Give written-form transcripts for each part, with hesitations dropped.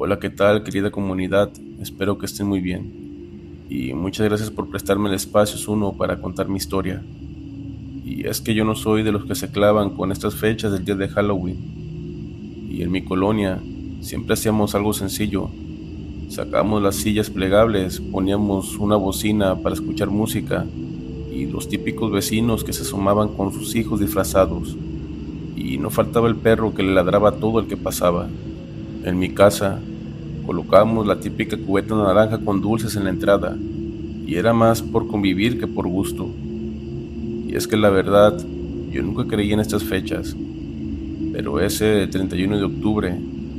Hola, ¿qué tal, querida comunidad? Espero que estén muy bien. Y muchas gracias por prestarme el espacio, Zuno, para contar mi historia. Y es que yo no soy de los que se clavan con estas fechas del día de Halloween. Y en mi colonia siempre hacíamos algo sencillo. Sacábamos las sillas plegables, poníamos una bocina para escuchar música y los típicos vecinos que se asomaban con sus hijos disfrazados. Y no faltaba el perro que le ladraba a todo el que pasaba. En mi casa colocábamos la típica cubeta naranja con dulces en la entrada, y era más por convivir que por gusto. Y es que la verdad, yo nunca creí en estas fechas, pero ese 31 de octubre,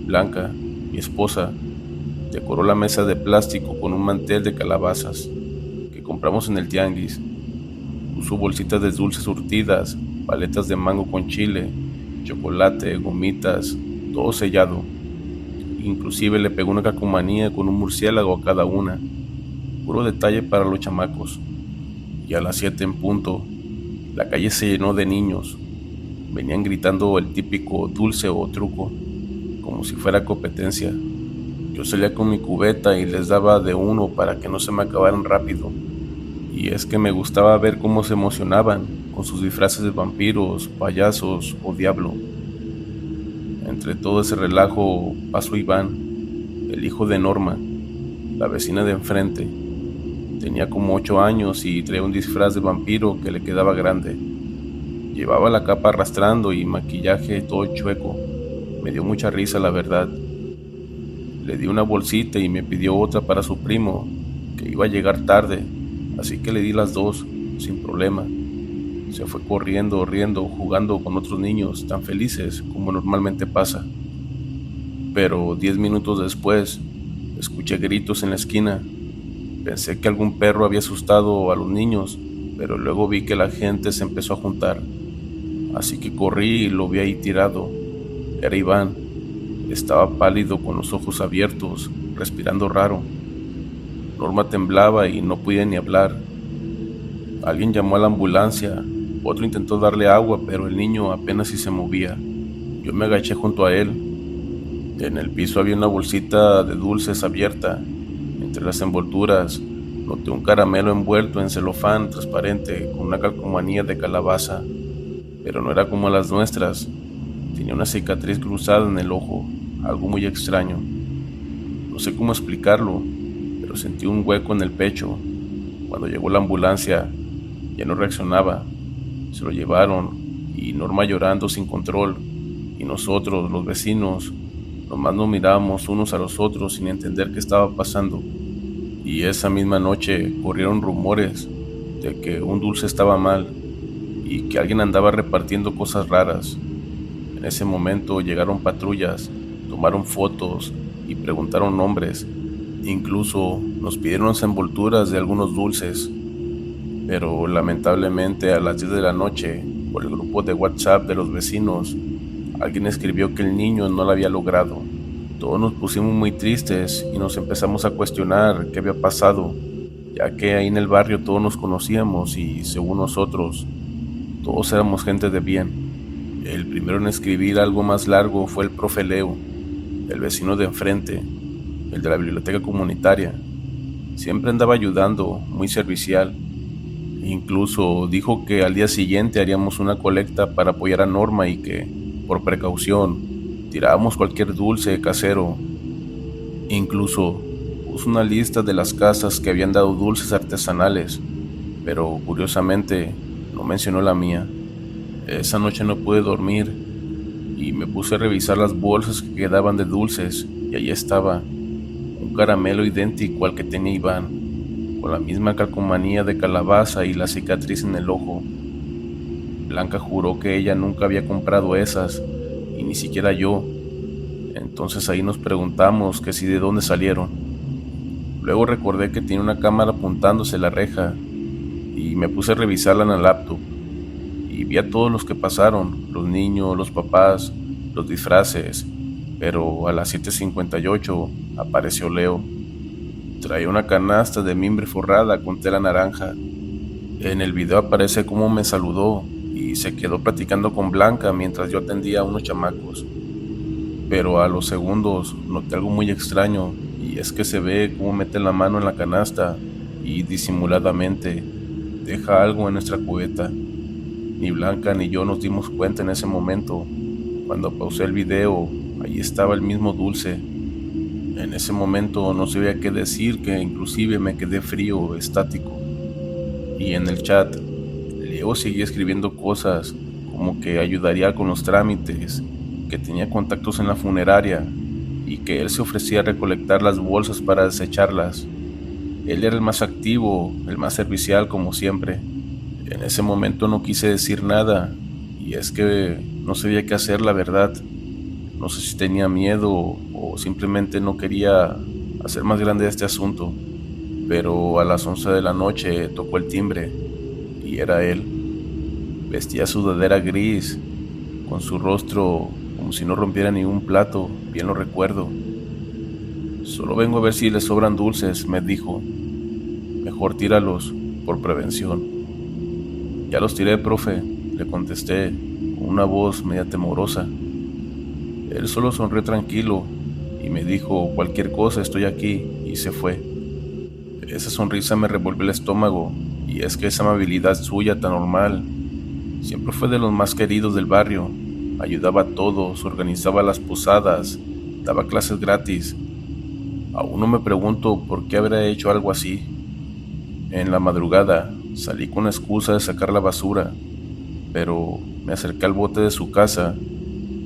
Blanca, mi esposa, decoró la mesa de plástico con un mantel de calabazas que compramos en el tianguis. Puso bolsitas de dulces surtidas, paletas de mango con chile, chocolate, gomitas, todo sellado. Inclusive le pegó una calcomanía con un murciélago a cada una, puro detalle para los chamacos. Y a las 7 en punto, la calle se llenó de niños. Venían gritando el típico dulce o truco, como si fuera competencia. Yo salía con mi cubeta y les daba de uno para que no se me acabaran rápido. Y es que me gustaba ver cómo se emocionaban con sus disfraces de vampiros, payasos o diablo. Entre todo ese relajo pasó Iván, el hijo de Norma, la vecina de enfrente. Tenía como 8 años y traía un disfraz de vampiro que le quedaba grande. Llevaba la capa arrastrando y maquillaje todo chueco. Me dio mucha risa, la verdad. Le di una bolsita y me pidió otra para su primo, que iba a llegar tarde, así que le di las dos, sin problema. Se fue corriendo, riendo, jugando con otros niños tan felices como normalmente pasa. Pero 10 minutos después, escuché gritos en la esquina. Pensé que algún perro había asustado a los niños, pero luego vi que la gente se empezó a juntar. Así que corrí y lo vi ahí tirado. Era Iván. Estaba pálido con los ojos abiertos, respirando raro. Norma temblaba y no podía ni hablar. Alguien llamó a la ambulancia, otro intentó darle agua, pero el niño apenas si se movía. Yo me agaché junto a él. En el piso había una bolsita de dulces abierta. Entre las envolturas noté un caramelo envuelto en celofán transparente con una calcomanía de calabaza, pero no era como las nuestras. Tenía una cicatriz cruzada en el ojo, algo muy extraño. No sé cómo explicarlo, pero sentí un hueco en el pecho. Cuando llegó la ambulancia, ya no reaccionaba. Se lo llevaron y Norma llorando sin control, y nosotros, los vecinos, nomás nos mirábamos unos a los otros sin entender qué estaba pasando. Y esa misma noche corrieron rumores de que un dulce estaba mal y que alguien andaba repartiendo cosas raras. En ese momento llegaron patrullas, tomaron fotos y preguntaron nombres. Incluso nos pidieron las envolturas de algunos dulces. Pero lamentablemente a las 10 de la noche, por el grupo de WhatsApp de los vecinos, alguien escribió que el niño no lo había logrado. Todos nos pusimos muy tristes y nos empezamos a cuestionar qué había pasado, ya que ahí en el barrio todos nos conocíamos y, según nosotros, todos éramos gente de bien. El primero en escribir algo más largo fue el profe Leo, el vecino de enfrente, el de la biblioteca comunitaria. Siempre andaba ayudando, muy servicial. Incluso dijo que al día siguiente haríamos una colecta para apoyar a Norma y que, por precaución, tirábamos cualquier dulce casero. Incluso puso una lista de las casas que habían dado dulces artesanales, pero curiosamente no mencionó la mía. Esa noche no pude dormir y me puse a revisar las bolsas que quedaban de dulces, y ahí estaba, un caramelo idéntico al que tenía Iván, con la misma calcomanía de calabaza y la cicatriz en el ojo. Blanca juró que ella nunca había comprado esas, y ni siquiera yo. Entonces ahí nos preguntamos que si de dónde salieron. Luego recordé que tenía una cámara apuntándose a la reja, y me puse a revisarla en la laptop, y vi a todos los que pasaron, los niños, los papás, los disfraces, pero a las 7:58 apareció Leo. Traía una canasta de mimbre forrada con tela naranja. En el video aparece cómo me saludó y se quedó platicando con Blanca mientras yo atendía a unos chamacos. pero a los segundos noté algo muy extraño, y es que se ve cómo mete la mano en la canasta y disimuladamente deja algo en nuestra cubeta. Ni Blanca ni yo nos dimos cuenta en ese momento. Cuando pausé el video, ahí estaba el mismo dulce. En ese momento no sabía qué decir, que inclusive me quedé frío, estático. Y en el chat, Leo seguía escribiendo cosas como que ayudaría con los trámites, que tenía contactos en la funeraria y que él se ofrecía a recolectar las bolsas para desecharlas. Él era el más activo, el más servicial como siempre. En ese momento no quise decir nada, y es que no sabía qué hacer, la verdad. No sé si tenía miedo o simplemente no quería hacer más grande este asunto, pero a las 11 de la noche tocó el timbre y era él. Vestía sudadera gris, con su rostro como si no rompiera ni un plato, bien lo recuerdo. Solo vengo a ver si le sobran dulces, me dijo. Mejor tíralos, por prevención. Ya los tiré, profe, le contesté con una voz media temorosa. Él solo sonrió tranquilo y me dijo, cualquier cosa, estoy aquí, y se fue. Esa sonrisa me revolvió el estómago, y es que esa amabilidad suya tan normal siempre fue de los más queridos del barrio. Ayudaba a todos, organizaba las posadas, daba clases gratis. Aún no me pregunto por qué habría hecho algo así. En la madrugada salí con la excusa de sacar la basura, pero me acerqué al bote de su casa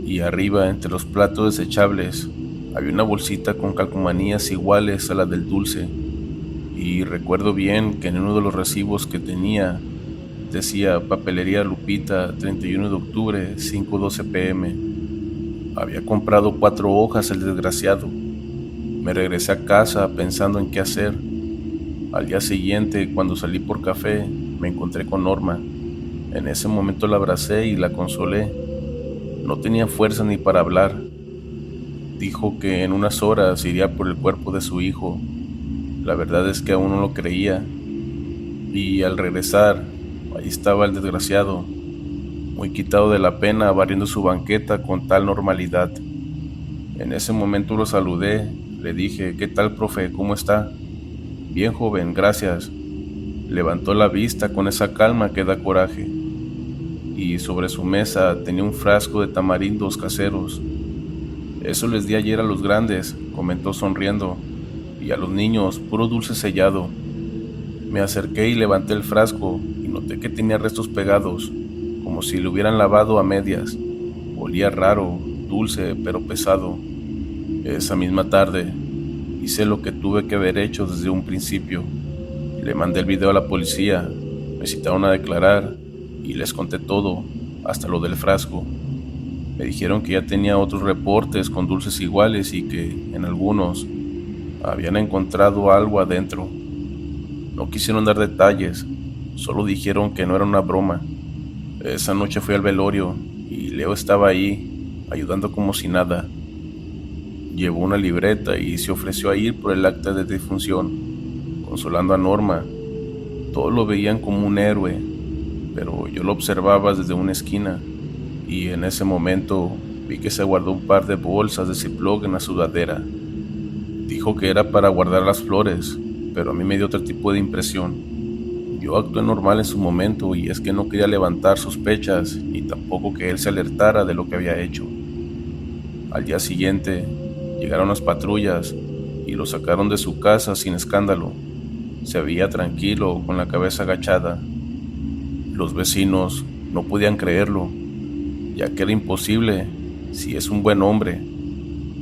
y arriba, entre los platos desechables, había una bolsita con calcomanías iguales a la del dulce. Y recuerdo bien que en uno de los recibos que tenía decía Papelería Lupita, 31 de octubre, 5:12 p.m. Había comprado 4 hojas el desgraciado. Me regresé a casa pensando en qué hacer. Al día siguiente, cuando salí por café, me encontré con Norma. En ese momento la abracé y la consolé. No tenía fuerza ni para hablar. Dijo que en unas horas iría por el cuerpo de su hijo. La verdad es que aún no lo creía. Y al regresar, ahí estaba el desgraciado, muy quitado de la pena, barriendo su banqueta con tal normalidad. En ese momento lo saludé, le dije, ¿qué tal, profe? ¿Cómo está? Bien, joven, gracias. Levantó la vista con esa calma que da coraje. Y sobre su mesa tenía un frasco de tamarindos caseros. Eso les di ayer a los grandes, comentó sonriendo, y a los niños puro dulce sellado. Me acerqué y levanté el frasco y noté que tenía restos pegados, como si lo hubieran lavado a medias. Olía raro, dulce, pero pesado. Esa misma tarde hice lo que tuve que haber hecho desde un principio. Le mandé el video a la policía, me citaron a declarar y les conté todo, hasta lo del frasco. Me dijeron que ya tenía otros reportes con dulces iguales y que, en algunos, habían encontrado algo adentro. No quisieron dar detalles, solo dijeron que no era una broma. Esa noche fui al velorio y Leo estaba ahí, ayudando como si nada. Llevó una libreta y se ofreció a ir por el acta de defunción, consolando a Norma. Todos lo veían como un héroe, pero yo lo observaba desde una esquina, y en ese momento vi que se guardó un par de bolsas de Ziploc en la sudadera. Dijo que era para guardar las flores, pero a mí me dio otro tipo de impresión. Yo actué normal en su momento, y es que no quería levantar sospechas ni tampoco que él se alertara de lo que había hecho. Al día siguiente llegaron las patrullas y lo sacaron de su casa sin escándalo. Se veía tranquilo, con la cabeza agachada. Los vecinos no podían creerlo, ya que era imposible, si es un buen hombre.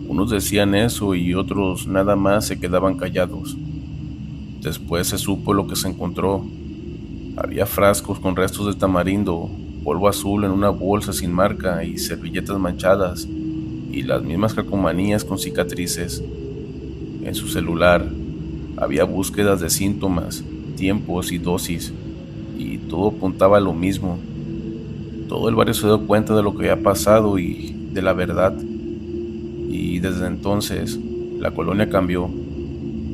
Unos decían eso y otros nada más se quedaban callados. Después se supo lo que se encontró. Había frascos con restos de tamarindo, polvo azul en una bolsa sin marca y servilletas manchadas, y las mismas calcomanías con cicatrices. En su celular había búsquedas de síntomas, tiempos y dosis, y todo apuntaba a lo mismo. Todo el barrio se dio cuenta de lo que había pasado y de la verdad. Y desde entonces, la colonia cambió.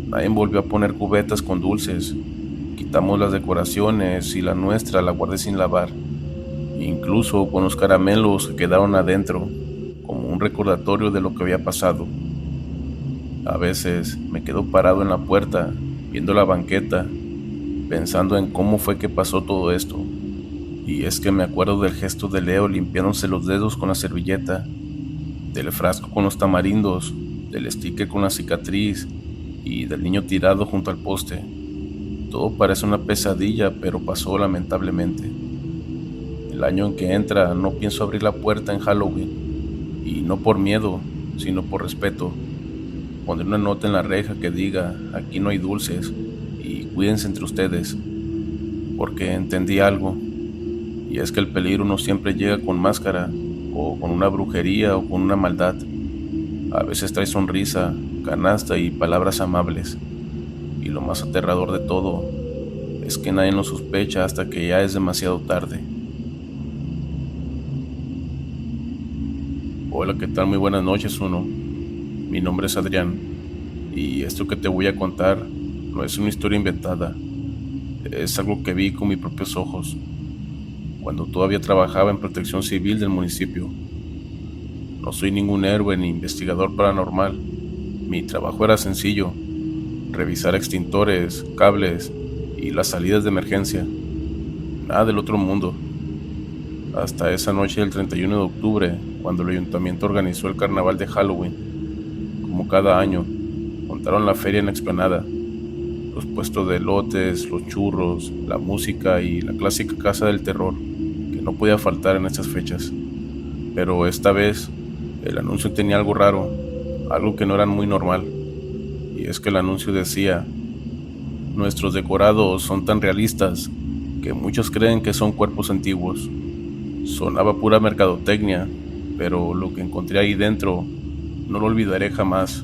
Nadie volvió a poner cubetas con dulces. Quitamos las decoraciones y la nuestra la guardé sin lavar. Incluso con los caramelos que quedaron adentro, como un un recordatorio de lo que había pasado. A veces me quedo parado en la puerta, viendo la banqueta, pensando en cómo fue que pasó todo esto. Y es que me acuerdo del gesto de Leo limpiándose los dedos con la servilleta, del frasco con los tamarindos, del sticker con la cicatriz y del niño tirado junto al poste. Todo parece una pesadilla, pero pasó lamentablemente. El año en que entra no pienso abrir la puerta en Halloween, y no por miedo, sino por respeto. Pondré una nota en la reja que diga: aquí no hay dulces y cuídense entre ustedes, porque entendí algo, y es que el peligro no siempre llega con máscara, o con una brujería, o con una maldad. A veces trae sonrisa, canasta y palabras amables, y lo más aterrador de todo es que nadie lo sospecha hasta que ya es demasiado tarde. Hola, ¿qué tal? Muy buenas noches, uno. Mi nombre es Adrián, y esto que te voy a contar no es una historia inventada, es algo que vi con mis propios ojos, cuando todavía trabajaba en protección civil del municipio. No soy ningún héroe ni investigador paranormal, mi trabajo era sencillo: revisar extintores, cables y las salidas de emergencia. Nada del otro mundo. Hasta esa noche del 31 de octubre, cuando el ayuntamiento organizó el carnaval de Halloween. Como cada año, montaron la feria en la explanada, los puestos de elotes, los churros, la música y la clásica casa del terror, que no podía faltar en estas fechas. Pero esta vez, el anuncio tenía algo raro, algo que no era muy normal. Y es que el anuncio decía: nuestros decorados son tan realistas que muchos creen que son cuerpos antiguos. Sonaba pura mercadotecnia, pero lo que encontré ahí dentro no lo olvidaré jamás.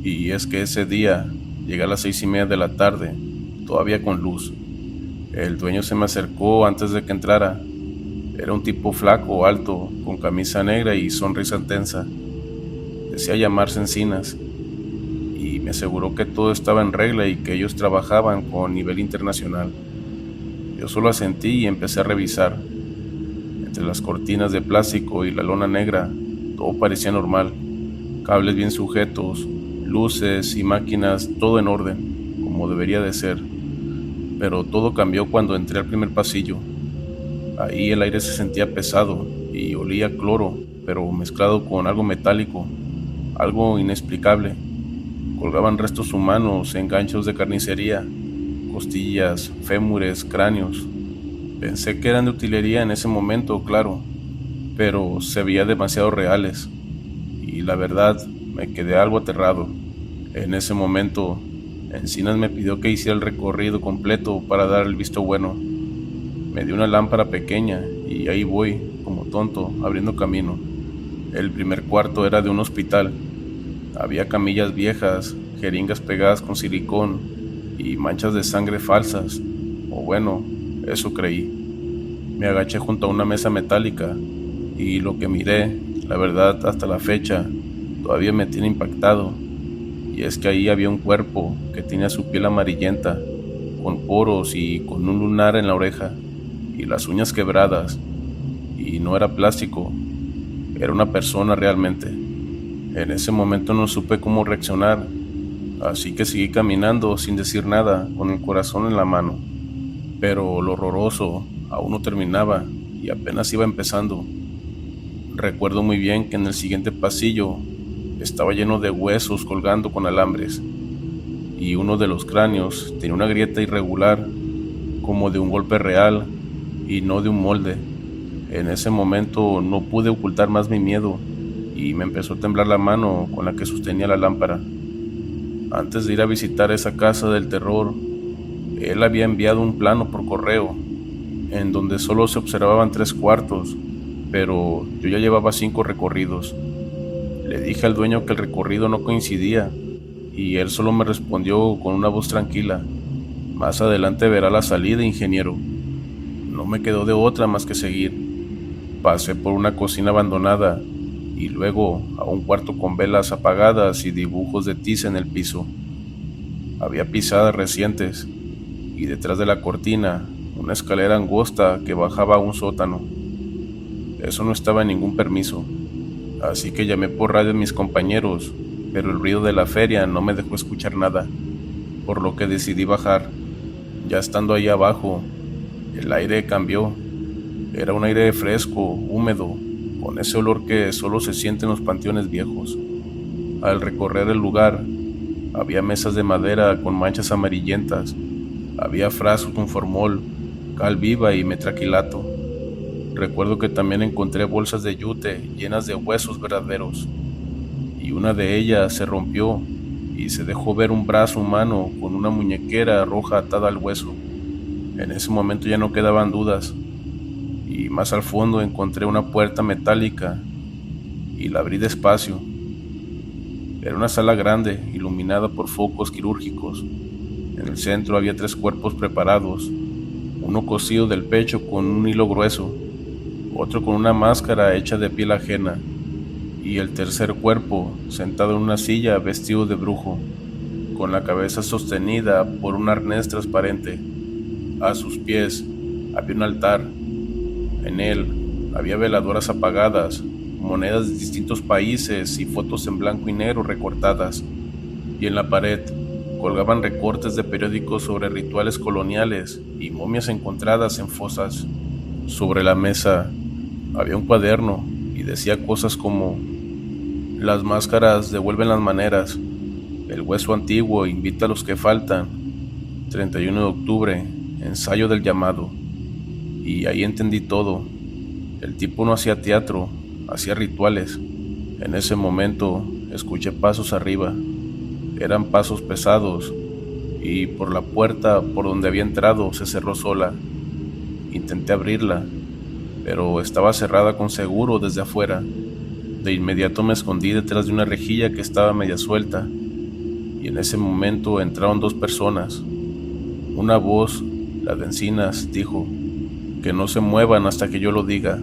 Y es que ese día llegué a las 6:30 de la tarde, todavía con luz. El dueño se me acercó antes de que entrara. Era un tipo flaco, alto, con camisa negra y sonrisa tensa. Decía llamarse Encinas, y me aseguró que todo estaba en regla y que ellos trabajaban con nivel internacional. Yo solo asentí y empecé a revisar. Entre las cortinas de plástico y la lona negra, todo parecía normal. Cables bien sujetos, luces y máquinas, todo en orden, como debería de ser. Pero todo cambió cuando entré al primer pasillo. Ahí el aire se sentía pesado y olía a cloro, pero mezclado con algo metálico, algo inexplicable. Colgaban restos humanos en ganchos de carnicería, costillas, fémures, cráneos. Pensé que eran de utilería en ese momento, claro, pero se veía demasiado reales. Y la verdad, me quedé algo aterrado. En ese momento, Encinas me pidió que hiciera el recorrido completo para dar el visto bueno. Me dio una lámpara pequeña y ahí voy, como tonto, abriendo camino. El primer cuarto era de un hospital. Había camillas viejas, jeringas pegadas con silicón y manchas de sangre falsas, o bueno, eso creí. Me agaché junto a una mesa metálica y lo que miré, la verdad, hasta la fecha, todavía me tiene impactado. Y es que ahí había un cuerpo que tenía su piel amarillenta, con poros y con un lunar en la oreja, y las uñas quebradas. Y no era plástico, era una persona realmente. En ese momento no supe cómo reaccionar, así que seguí caminando sin decir nada, con el corazón en la mano. Pero lo horroroso aún no terminaba y apenas iba empezando. Recuerdo muy bien que en el siguiente pasillo estaba lleno de huesos colgando con alambres, y uno de los cráneos tenía una grieta irregular, como de un golpe real y no de un molde. En ese momento no pude ocultar más mi miedo y me empezó a temblar la mano con la que sostenía la lámpara. Antes de ir a visitar esa casa del terror, él había enviado un plano por correo, en donde solo se observaban 3 cuartos, pero yo ya llevaba 5 recorridos. Le dije al dueño que el recorrido no coincidía, y él solo me respondió con una voz tranquila: más adelante verá la salida, ingeniero. No me quedó de otra más que seguir. Pasé por una cocina abandonada, y luego a un cuarto con velas apagadas y dibujos de tiza en el piso. Había pisadas recientes, y detrás de la cortina, una escalera angosta que bajaba a un sótano. Eso no estaba en ningún permiso, así que llamé por radio a mis compañeros, pero el ruido de la feria no me dejó escuchar nada, por lo que decidí bajar. Ya estando ahí abajo, el aire cambió. Era un aire fresco, húmedo, con ese olor que solo se siente en los panteones viejos. Al recorrer el lugar, había mesas de madera con manchas amarillentas, había frascos con formol, cal viva y metraquilato. Recuerdo que también encontré bolsas de yute llenas de huesos verdaderos, y una de ellas se rompió y se dejó ver un brazo humano con una muñequera roja atada al hueso. En ese momento ya no quedaban dudas, y más al fondo encontré una puerta metálica y la abrí despacio. Era una sala grande, iluminada por focos quirúrgicos. En el centro había 3 cuerpos preparados, uno cosido del pecho con un hilo grueso, otro con una máscara hecha de piel ajena, y el tercer cuerpo sentado en una silla vestido de brujo, con la cabeza sostenida por un arnés transparente. A sus pies había un altar. En él había veladoras apagadas, monedas de distintos países y fotos en blanco y negro recortadas, y en la pared colgaban recortes de periódicos sobre rituales coloniales y momias encontradas en fosas. Sobre la mesa había un cuaderno y decía cosas como: las máscaras devuelven las maneras, el hueso antiguo invita a los que faltan, 31 de octubre, ensayo del llamado. Y ahí entendí todo. El tipo no hacía teatro, hacía rituales. En ese momento escuché pasos arriba. Eran pasos pesados, y por la puerta por donde había entrado se cerró sola. Intenté abrirla, pero estaba cerrada con seguro desde afuera. De inmediato me escondí detrás de una rejilla que estaba media suelta, y en ese momento entraron 2 personas. Una voz, la de Encinas, dijo: que no se muevan hasta que yo lo diga.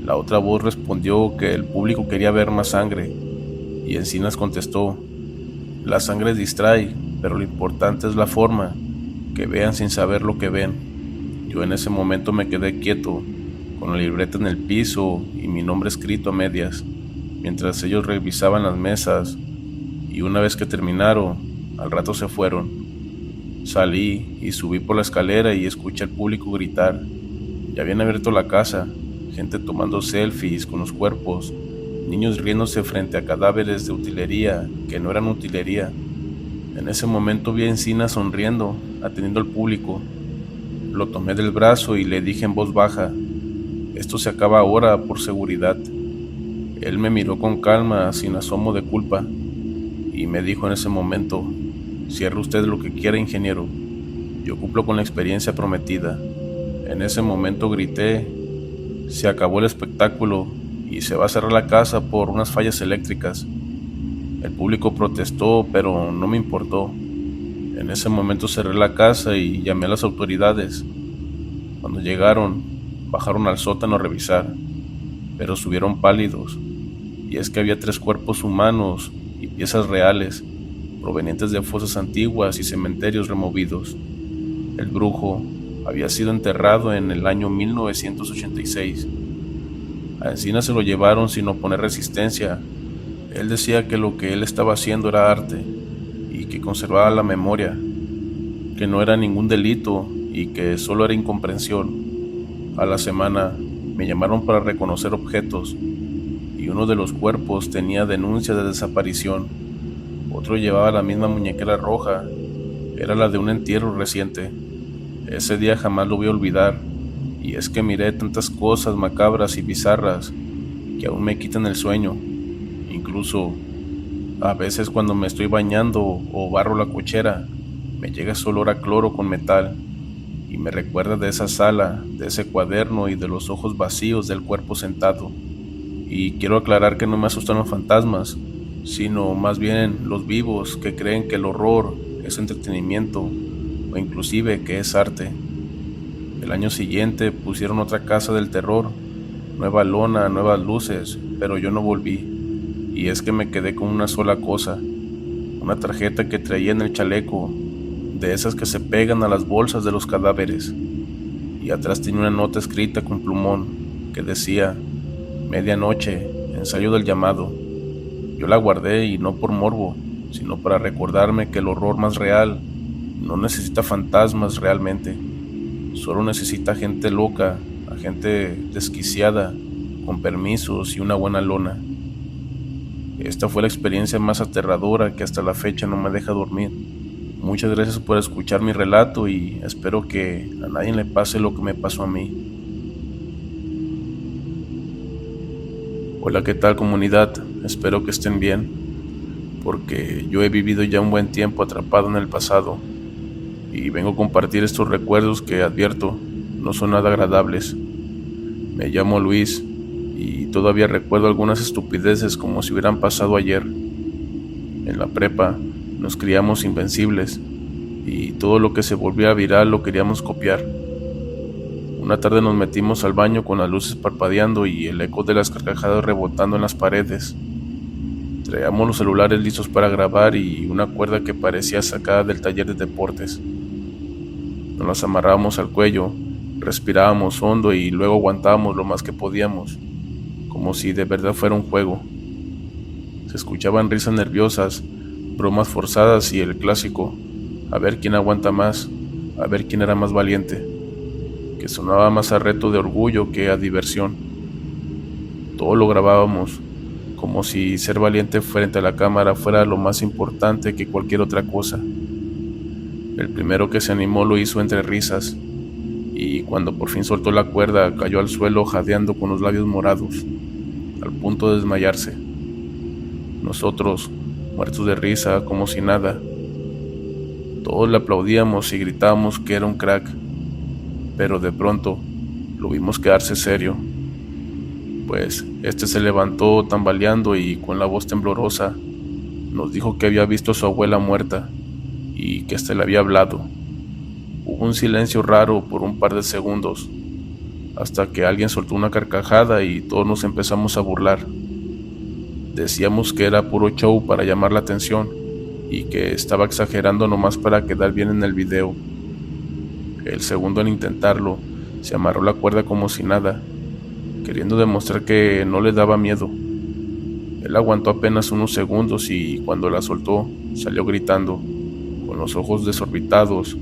La otra voz respondió que el público quería ver más sangre, y Encinas contestó: la sangre distrae, pero lo importante es la forma, que vean sin saber lo que ven. Yo en ese momento me quedé quieto, con la libreta en el piso y mi nombre escrito a medias, mientras ellos revisaban las mesas, y una vez que terminaron, al rato se fueron. Salí y subí por la escalera y escuché al público gritar. Ya habían abierto la casa, gente tomando selfies con los cuerpos, niños riéndose frente a cadáveres de utilería que no eran utilería. En ese momento vi a Encinas sonriendo, atendiendo al público. Lo tomé del brazo y le dije en voz baja: esto se acaba ahora por seguridad. Él me miró con calma, sin asomo de culpa, y me dijo en ese momento: cierre usted lo que quiera, ingeniero. Yo cumplo con la experiencia prometida. En ese momento grité: se acabó el espectáculo y se va a cerrar la casa por unas fallas eléctricas. El público protestó, pero no me importó. En ese momento cerré la casa y llamé a las autoridades. Cuando llegaron, bajaron al sótano a revisar, pero subieron pálidos, y es que había 3 cuerpos humanos y piezas reales, provenientes de fosas antiguas y cementerios removidos. El brujo había sido enterrado en el año 1986. A Encinas se lo llevaron sin oponer resistencia. Él decía que lo que él estaba haciendo era arte, y que conservaba la memoria, que no era ningún delito y que solo era incomprensión. A la semana me llamaron para reconocer objetos, y uno de los cuerpos tenía denuncia de desaparición. Otro llevaba la misma muñequera roja, era la de un entierro reciente. Ese día jamás lo voy a olvidar, y es que miré tantas cosas macabras y bizarras que aún me quitan el sueño. Incluso a veces cuando me estoy bañando o barro la cochera, me llega ese olor a cloro con metal, y me recuerda de esa sala, de ese cuaderno y de los ojos vacíos del cuerpo sentado. Y quiero aclarar que no me asustan los fantasmas, sino más bien los vivos que creen que el horror es entretenimiento, o inclusive que es arte. El año siguiente pusieron otra casa del terror, nueva lona, nuevas luces, pero yo no volví, y es que me quedé con una sola cosa: una tarjeta que traía en el chaleco, de esas que se pegan a las bolsas de los cadáveres, y atrás tenía una nota escrita con plumón que decía: medianoche, Ensayo del llamado. Yo la guardé y no por morbo, sino para recordarme que el horror más real no necesita fantasmas realmente, solo necesita gente loca, a gente desquiciada, con permisos y una buena lona. Esta fue la experiencia más aterradora que hasta la fecha no me deja dormir. Muchas gracias por escuchar mi relato y espero que a nadie le pase lo que me pasó a mí. Hola, ¿qué tal, comunidad? Espero que estén bien, porque yo he vivido ya un buen tiempo atrapado en el pasado y vengo a compartir estos recuerdos que, advierto, no son nada agradables. Me llamo Luis y todavía recuerdo algunas estupideces como si hubieran pasado ayer. En la prepa nos criamos invencibles y todo lo que se volvía viral lo queríamos copiar. Una tarde nos metimos al baño con las luces parpadeando y el eco de las carcajadas rebotando en las paredes. Traíamos los celulares listos para grabar y una cuerda que parecía sacada del taller de deportes. Nos las amarrábamos al cuello, respirábamos hondo y luego aguantábamos lo más que podíamos, como si de verdad fuera un juego. Se escuchaban risas nerviosas, bromas forzadas y el clásico, a ver quién aguanta más, a ver quién era más valiente, que sonaba más a reto de orgullo que a diversión. Todo lo grabábamos, como si ser valiente frente a la cámara fuera lo más importante que cualquier otra cosa. El primero que se animó lo hizo entre risas, y cuando por fin soltó la cuerda cayó al suelo jadeando con los labios morados, al punto de desmayarse. Nosotros, muertos de risa, como si nada. Todos le aplaudíamos y gritábamos que era un crack, pero de pronto lo vimos quedarse serio, pues este se levantó tambaleando y con la voz temblorosa nos dijo que había visto a su abuela muerta y que éste le había hablado. Hubo un silencio raro por un par de segundos, hasta que alguien soltó una carcajada y todos nos empezamos a burlar. Decíamos que era puro show para llamar la atención y que estaba exagerando nomás para quedar bien en el video. El segundo en intentarlo se amarró la cuerda como si nada, queriendo demostrar que no le daba miedo. Él aguantó apenas unos segundos y cuando la soltó salió gritando, con los ojos desorbitados.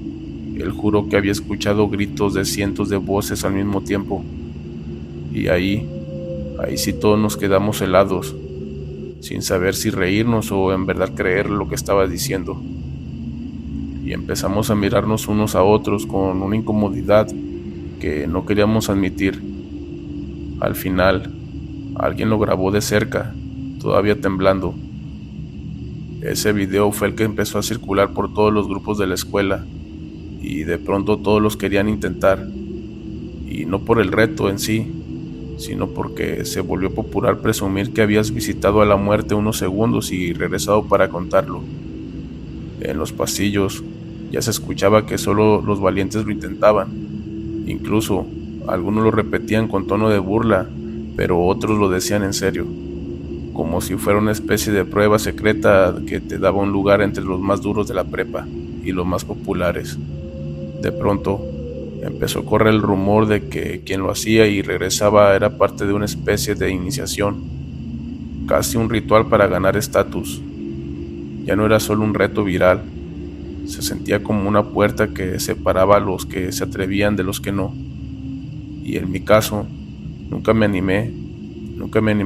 Él juró que había escuchado gritos de cientos de voces al mismo tiempo. Y ahí sí todos nos quedamos helados, sin saber si reírnos o en verdad creer lo que estaba diciendo. Y empezamos a mirarnos unos a otros con una incomodidad que no queríamos admitir. Al final, alguien lo grabó de cerca, todavía temblando. Ese video fue el que empezó a circular por todos los grupos de la escuela y de pronto todos los querían intentar, y no por el reto en sí, sino porque se volvió popular presumir que habías visitado a la muerte unos segundos y regresado para contarlo. En los pasillos ya se escuchaba que solo los valientes lo intentaban, incluso algunos lo repetían con tono de burla, pero otros lo decían en serio, como si fuera una especie de prueba secreta que te daba un lugar entre los más duros de la prepa y los más populares. De pronto, empezó a correr el rumor de que quien lo hacía y regresaba era parte de una especie de iniciación, casi un ritual para ganar estatus. Ya no era solo un reto viral, se sentía como una puerta que separaba a los que se atrevían de los que no. Y en mi caso, nunca me animé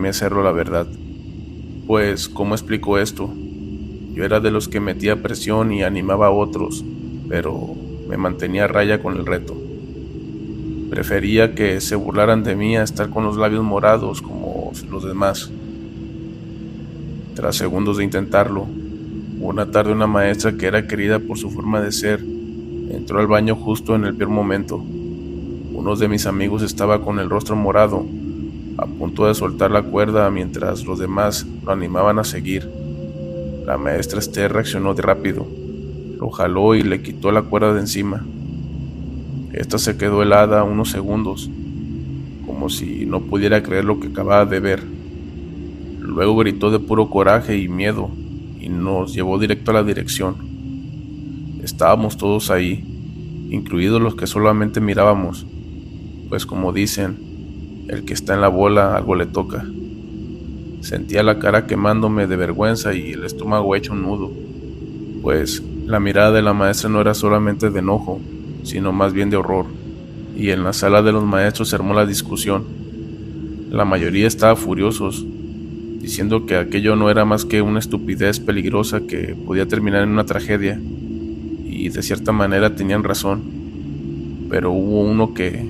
a hacerlo, la verdad. Pues, ¿cómo explico esto? Yo era de los que metía presión y animaba a otros, pero me mantenía a raya con el reto. Prefería que se burlaran de mí a estar con los labios morados como los demás. Tras segundos de intentarlo, una tarde una maestra que era querida por su forma de ser, entró al baño justo en el peor momento. Uno de mis amigos estaba con el rostro morado, a punto de soltar la cuerda mientras los demás lo animaban a seguir. La maestra Esther reaccionó de rápido, lo jaló y le quitó la cuerda de encima. Esta se quedó helada unos segundos, como si no pudiera creer lo que acababa de ver. Luego gritó de puro coraje y miedo y nos llevó directo a la dirección. Estábamos todos ahí, incluidos los que solamente mirábamos, pues como dicen, el que está en la bola algo le toca. Sentía la cara quemándome de vergüenza y el estómago hecho un nudo, pues la mirada de la maestra no era solamente de enojo, sino más bien de horror, y en la sala de los maestros se armó la discusión. La mayoría estaba furiosos, diciendo que aquello no era más que una estupidez peligrosa que podía terminar en una tragedia, y de cierta manera tenían razón, pero hubo uno que,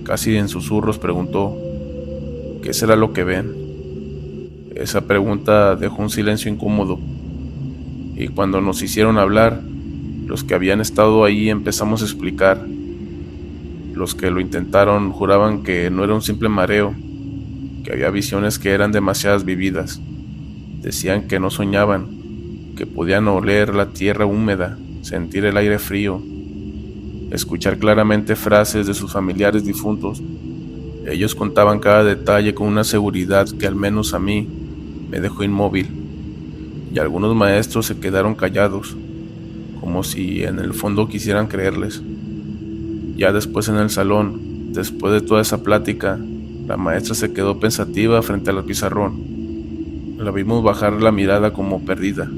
casi en susurros, preguntó: ¿qué será lo que ven? Esa pregunta dejó un silencio incómodo, y cuando nos hicieron hablar, los que habían estado ahí empezamos a explicar. Los que lo intentaron juraban que no era un simple mareo, que había visiones que eran demasiadas vividas. Decían que no soñaban, que podían oler la tierra húmeda, sentir el aire frío, escuchar claramente frases de sus familiares difuntos. Ellos contaban cada detalle con una seguridad que al menos a mí me dejó inmóvil, y algunos maestros se quedaron callados, como si en el fondo quisieran creerles. Ya después en el salón, después de toda esa plática, la maestra se quedó pensativa frente al pizarrón. La vimos bajar la mirada como perdida,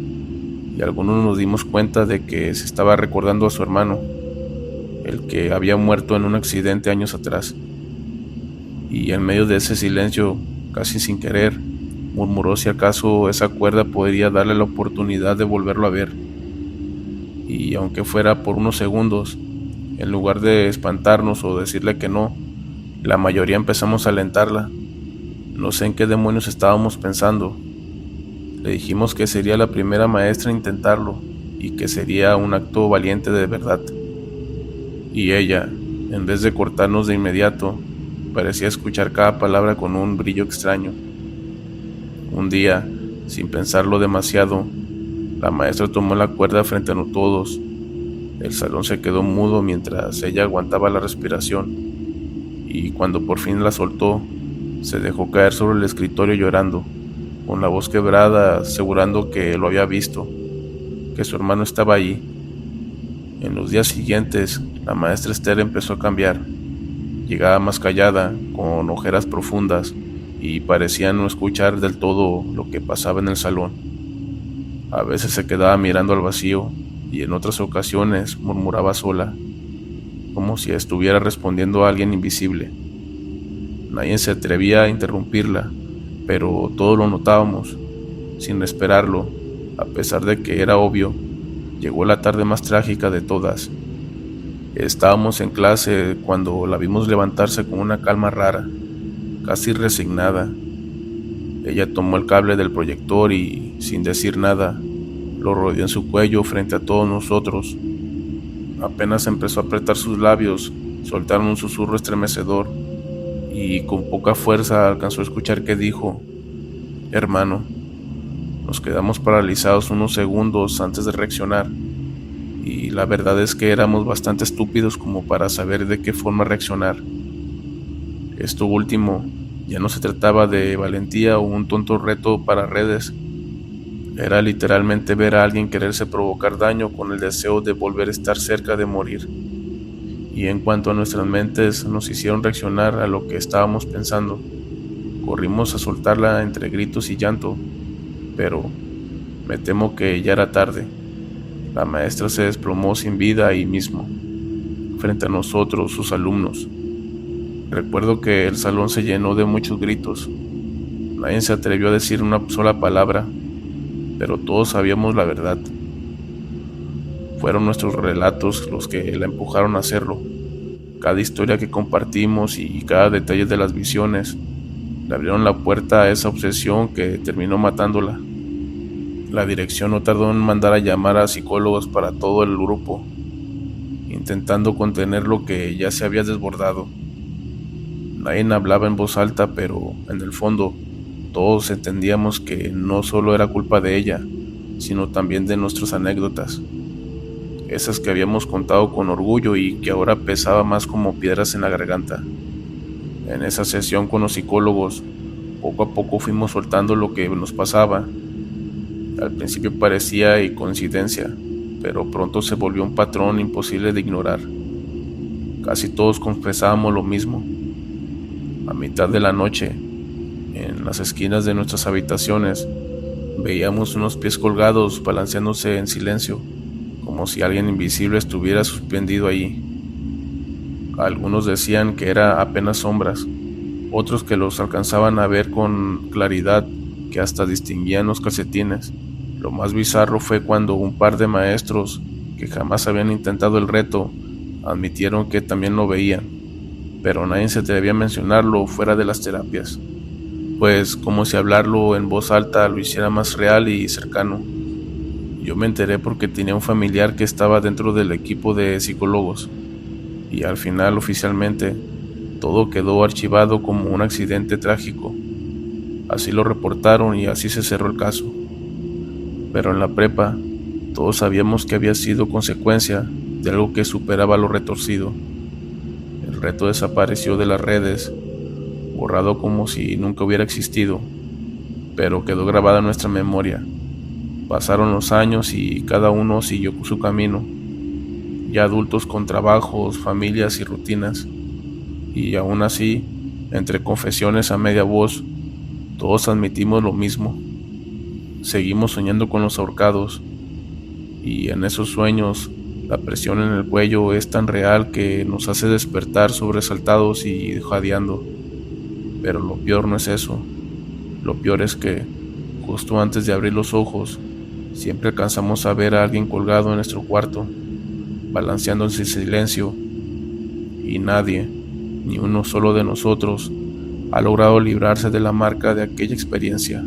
y algunos nos dimos cuenta de que se estaba recordando a su hermano, el que había muerto en un accidente años atrás. Y en medio de ese silencio, casi sin querer, murmuró si acaso esa cuerda podría darle la oportunidad de volverlo a ver. Y aunque fuera por unos segundos, en lugar de espantarnos o decirle que no, la mayoría empezamos a alentarla. No sé en qué demonios estábamos pensando. Le dijimos que sería la primera maestra en intentarlo y que sería un acto valiente de verdad. Y ella, en vez de cortarnos de inmediato, parecía escuchar cada palabra con un brillo extraño. Un día, sin pensarlo demasiado, la maestra tomó la cuerda frente a todos. El salón se quedó mudo mientras ella aguantaba la respiración, y cuando por fin la soltó, se dejó caer sobre el escritorio llorando, con la voz quebrada, asegurando que lo había visto, que su hermano estaba allí. En los días siguientes, la maestra Esther empezó a cambiar. Llegaba más callada, con ojeras profundas, y parecía no escuchar del todo lo que pasaba en el salón. A veces se quedaba mirando al vacío, y en otras ocasiones murmuraba sola, como si estuviera respondiendo a alguien invisible. Nadie se atrevía a interrumpirla, pero todos lo notábamos. Sin esperarlo, a pesar de que era obvio, llegó la tarde más trágica de todas. Estábamos en clase cuando la vimos levantarse con una calma rara, casi resignada. Ella tomó el cable del proyector y, sin decir nada, lo rodeó en su cuello frente a todos nosotros. Apenas empezó a apretar sus labios, soltaron un susurro estremecedor, y con poca fuerza alcanzó a escuchar que dijo: hermano. Nos quedamos paralizados unos segundos antes de reaccionar, y la verdad es que éramos bastante estúpidos como para saber de qué forma reaccionar. Esto último ya no se trataba de valentía o un tonto reto para redes. Era literalmente ver a alguien quererse provocar daño con el deseo de volver a estar cerca de morir. Y en cuanto a nuestras mentes nos hicieron reaccionar a lo que estábamos pensando, corrimos a soltarla entre gritos y llanto, pero me temo que ya era tarde. La maestra se desplomó sin vida ahí mismo, frente a nosotros, sus alumnos. Recuerdo que el salón se llenó de muchos gritos. Nadie se atrevió a decir una sola palabra, pero todos sabíamos la verdad. Fueron nuestros relatos los que la empujaron a hacerlo. Cada historia que compartimos y cada detalle de las visiones le abrieron la puerta a esa obsesión que terminó matándola. La dirección no tardó en mandar a llamar a psicólogos para todo el grupo, intentando contener lo que ya se había desbordado. Nadie hablaba en voz alta, pero en el fondo todos entendíamos que no solo era culpa de ella, sino también de nuestras anécdotas, esas que habíamos contado con orgullo y que ahora pesaba más como piedras en la garganta. En esa sesión con los psicólogos, poco a poco fuimos soltando lo que nos pasaba. Al principio parecía coincidencia, pero pronto se volvió un patrón imposible de ignorar. Casi todos confesábamos lo mismo. A mitad de la noche, En las esquinas de nuestras habitaciones veíamos unos pies colgados balanceándose en silencio, como si alguien invisible estuviera suspendido allí. Algunos decían que era apenas sombras, otros que los alcanzaban a ver con claridad, que hasta distinguían los calcetines. Lo más bizarro fue cuando un par de maestros que jamás habían intentado el reto admitieron que también lo veían, pero nadie se atrevía a mencionarlo fuera de las terapias, pues como si hablarlo en voz alta lo hiciera más real y cercano. Yo me enteré porque tenía un familiar que estaba dentro del equipo de psicólogos, y al final oficialmente todo quedó archivado como un accidente trágico. Así lo reportaron y así se cerró el caso. Pero en la prepa todos sabíamos que había sido consecuencia de algo que superaba lo retorcido. El reto desapareció de las redes, borrado como si nunca hubiera existido, pero quedó grabado en nuestra memoria. Pasaron los años y cada uno siguió su camino, ya adultos con trabajos, familias y rutinas, y aún así, entre confesiones a media voz, todos admitimos lo mismo. Seguimos soñando con los ahorcados, y en esos sueños la presión en el cuello es tan real que nos hace despertar sobresaltados y jadeando. Pero lo peor no es eso. Lo peor es que, justo antes de abrir los ojos, siempre alcanzamos a ver a alguien colgado en nuestro cuarto, balanceándose en silencio, y nadie, ni uno solo de nosotros, ha logrado librarse de la marca de aquella experiencia.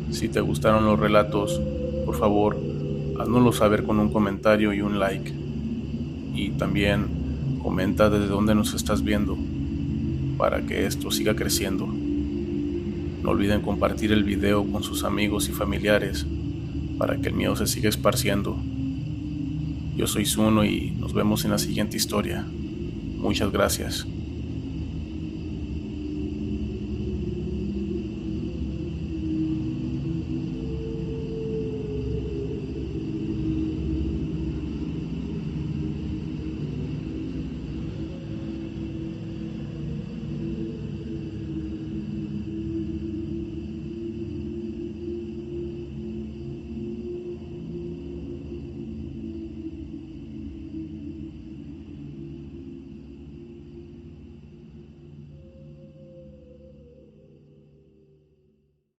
Si te gustaron los relatos, por favor, háznoslo saber con un comentario y un like. Y también comenta desde dónde nos estás viendo, para que esto siga creciendo. No olviden compartir el video con sus amigos y familiares, para que el miedo se siga esparciendo. Yo soy Zuno y nos vemos en la siguiente historia. Muchas gracias.